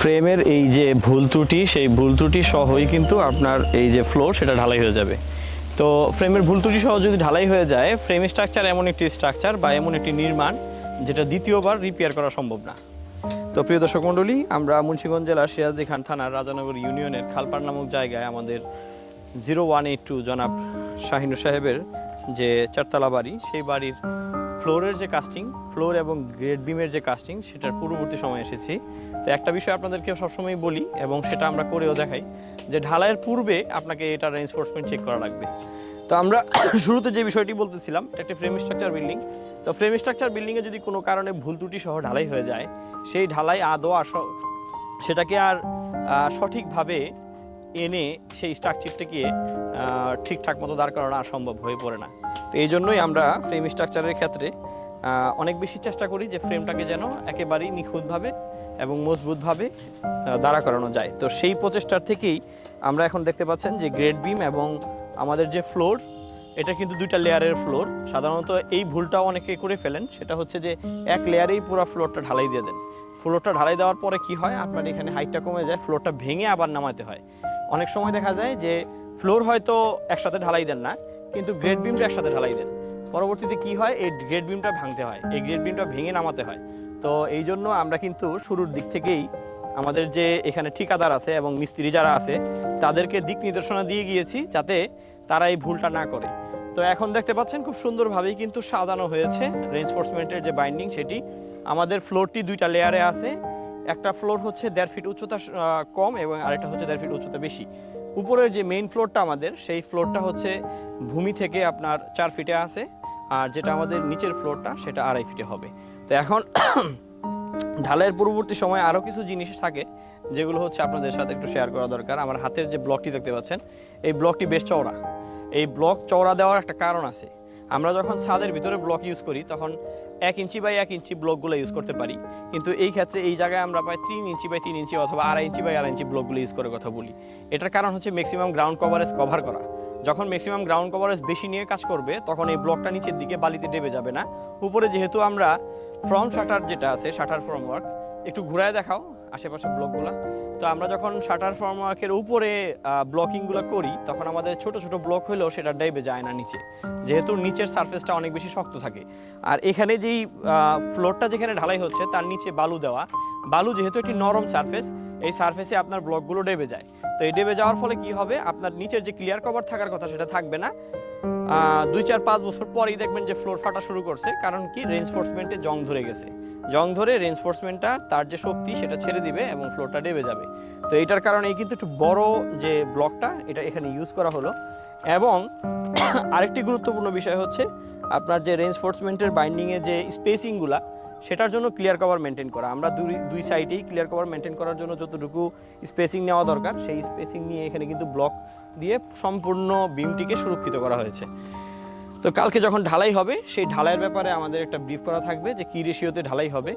ফ্রেমের এই যে ভুল ত্রুটি, সেই ভুল ত্রুটি সহই কিন্তু আপনার এই যে ফ্লোর সেটা ঢালাই হয়ে যাবে। তো ফ্রেমের ভুল ত্রুটি সহ যদি ঢালাই হয়ে যায়, ফ্রেম স্ট্রাকচার এমন একটি স্ট্রাকচার বা এমন একটি নির্মাণ যেটা দ্বিতীয়বার রিপেয়ার করা সম্ভব না। তো প্রিয় দর্শক মণ্ডলী, আমরা মুন্সিগঞ্জ জেলার সিরাজদি খান থানার রাজানগর ইউনিয়নের খালপাড় নামক জায়গায় আমাদের 0182 জনাব শাহিনুর সাহেবের যে চারতলা বাড়ি, সেই বাড়ির ফ্লোরের যে কাস্টিং, ফ্লোর এবং গ্রেড বিমের যে কাস্টিং, সেটার পূর্ববর্তী সময় এসেছি। তো একটা বিষয় আপনাদেরকে সবসময় বলি এবং সেটা আমরা করেও দেখাই, যে ঢালাইয়ের পূর্বে আপনাকে এটা রেইনফোর্সমেন্ট চেক করা লাগবে। তো আমরা শুরুতে যে বিষয়টি বলতেছিলাম, এটা একটা ফ্রেম স্ট্রাকচার বিল্ডিং। তো ফ্রেম স্ট্রাকচার বিল্ডিংয়ে যদি কোনো কারণে ভুল ত্রুটি সহ ঢালাই হয়ে যায়, সেই ঢালাই সেটাকে আর সঠিকভাবে এনে সেই স্ট্রাকচারটাকে ঠিকঠাক মতো দাঁড় করানো আর সম্ভব হয়ে পড়ে না। তো এই জন্যই আমরা ফ্রেম স্ট্রাকচারের ক্ষেত্রে অনেক বেশি চেষ্টা করি যে ফ্রেমটাকে যেন একেবারেই নিখুঁতভাবে এবং মজবুতভাবে দাঁড়া করানো যায়। তো সেই প্রচেষ্টার থেকেই আমরা এখন দেখতে পাচ্ছেন যে গ্রেড বিম এবং আমাদের যে ফ্লোর, এটা কিন্তু দুইটা লেয়ারের ফ্লোর। সাধারণত এই ভুলটাও অনেকে করে ফেলেন, সেটা হচ্ছে যে এক লেয়ারেই পুরো ফ্লোরটা ঢালাই দিয়ে দেন। ফ্লোরটা ঢালাই দেওয়ার পরে কি হয়, আপনার এখানে হাইটটা কমে যায়, ফ্লোরটা ভেঙে আবার নামাতে হয়। অনেক সময় দেখা যায় যে ফ্লোর হয়তো একসাথে ঢালাই দেন না, কিন্তু গ্রেড বিমটা একসাথে ঢালাই দেন। পরবর্তীতে কি হয়, এই গ্রেড বিমটা ভাঙতে হয়, এই গ্রেড বিমটা ভেঙে নামাতে হয়। তো এই জন্য আমরা কিন্তু শুরুর দিক থেকেই আমাদের যে এখানে ঠিকাদার আছে এবং মিস্ত্রি যারা আছে তাদেরকে দিক নির্দেশনা দিয়ে গিয়েছি, যাতে তারা এই ভুলটা না করে। তো এখন দেখতে পাচ্ছেন খুব সুন্দরভাবেই কিন্তু সাজানো হয়েছে রেইনফোর্সমেন্টের যে বাইন্ডিং, সেটি আমাদের ফ্লোরটি দুইটা লেয়ারে আছে। একটা ফ্লোর হচ্ছে 1.5 ফিট উচ্চতা কম এবং আরেকটা হচ্ছে 1.5 ফিট উচ্চতা বেশি। উপরের যে মেইন ফ্লোরটা আমাদের, সেই ফ্লোরটা হচ্ছে ভূমি থেকে আপনার 4 ফিটে আছে, আর যেটা আমাদের নিচের ফ্লোরটা সেটা 2.5 ফিটে হবে। তো এখন ঢালাইয়ের পূর্ববর্তী সময় আরও কিছু জিনিস থাকে যেগুলো হচ্ছে আপনাদের সাথে একটু শেয়ার করা দরকার। আমার হাতের যে ব্লকটি দেখতে পাচ্ছেন, এই ব্লকটি বেশ চওড়া। এই ব্লক চওড়া দেওয়ার একটা কারণ আছে। আমরা যখন ছাদের ভিতরে ব্লক ইউজ করি তখন 1 ইঞ্চি বাই 1 ইঞ্চি ব্লকগুলো ইউজ করতে পারি, কিন্তু এই ক্ষেত্রে এই জায়গায় আমরা প্রায় 3 ইঞ্চি বাই 3 ইঞ্চি অথবা 2.5 ইঞ্চি বাই 2.5 ইঞ্চি ব্লকগুলো ইউজ করে কথা বলি। এটার কারণ হচ্ছে ম্যাক্সিমাম গ্রাউন্ড কভারেজ কভার করা। যখন ম্যাক্সিমাম গ্রাউন্ড কভারেজ বেশি নিয়ে কাজ করবে, তখন এই ব্লকটা নিচের দিকে বালিতে ডেবে যাবে না। উপরে যেহেতু আমরা ফ্রম শাটার যেটা আছে, শাটার ফ্রমওয়ার্ক, একটু ঘুরায় দেখাও আশেপাশে ব্লকগুলো। তো আমরা যখন শাটার ফ্রমওয়ার্কের উপরে ব্লকিংগুলো করি, তখন আমাদের ছোট ছোট ব্লক হলেও সেটা ডেবে যায় না নিচে, যেহেতু নিচের সারফেসটা অনেক বেশি শক্ত থাকে। আর এখানে যেই ফ্লোরটা যেখানে ঢালাই হচ্ছে তার নিচে বালু দেওয়া, বালু যেহেতু একটি নরম সারফেস, এই সারফেসে আপনার ব্লকগুলো ডেবে যায়। তো এই ডেবে যাওয়ার ফলে কি হবে, আপনার নিচের যে ক্লিয়ার কভার থাকার কথা সেটা থাকবে না। 2-4-5 বছর পরেই দেখবেন যে ফ্লোর ফাটা শুরু করছে। কারণ কি, রেইনফোর্সমেন্টে জং ধরে গেছে। জং ধরে রেইনফোর্সমেন্টটা তার যে শক্তি সেটা ছেড়ে দিবে এবং ফ্লোরটা ডেবে যাবে। তো এইটার কারণেই কিন্তু একটু বড় যে ব্লকটা এটা এখানে ইউজ করা হলো। এবং আরেকটি গুরুত্বপূর্ণ বিষয় হচ্ছে আপনার যে রেইনফোর্সমেন্টের বাইন্ডিংয়ের যে স্পেসিংগুলা, সেটার জন্য ক্লিয়ার কভার মেনটেন করা। আমরা দুই সাইডেই ক্লিয়ার কভার মেনটেন করার জন্য যতটুকু স্পেসিং নেওয়া দরকার, সেই স্পেসিং নিয়ে এখানে কিন্তু ব্লক দিয়ে সম্পূর্ণ বিমটিকে সুরক্ষিত করা হয়েছে। তো কালকে যখন ঢালাই হবে, সেই ঢালাইয়ের ব্যাপারে আমাদের একটা ব্রিফ করা থাকবে যে কী রেশিওতে ঢালাই হবে।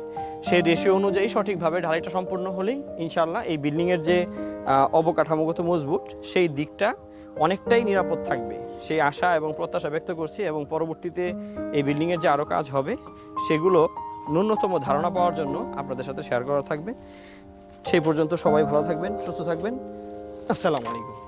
সেই রেশিও অনুযায়ী সঠিকভাবে ঢালাইটা সম্পূর্ণ হলেই ইনশাআল্লাহ এই বিল্ডিংয়ের যে অবকাঠামোগত মজবুত, সেই দিকটা অনেকটাই নিরাপদ থাকবে, সেই আশা এবং প্রত্যাশা ব্যক্ত করছি। এবং পরবর্তীতে এই বিল্ডিংয়ের যে আরও কাজ হবে, সেগুলো ন্যূনতম ধারণা পাওয়ার জন্য আপনাদের সাথে শেয়ার করা থাকবে। সেই পর্যন্ত সবাই ভালো থাকবেন, সুস্থ থাকবেন। আসসালামু আলাইকুম।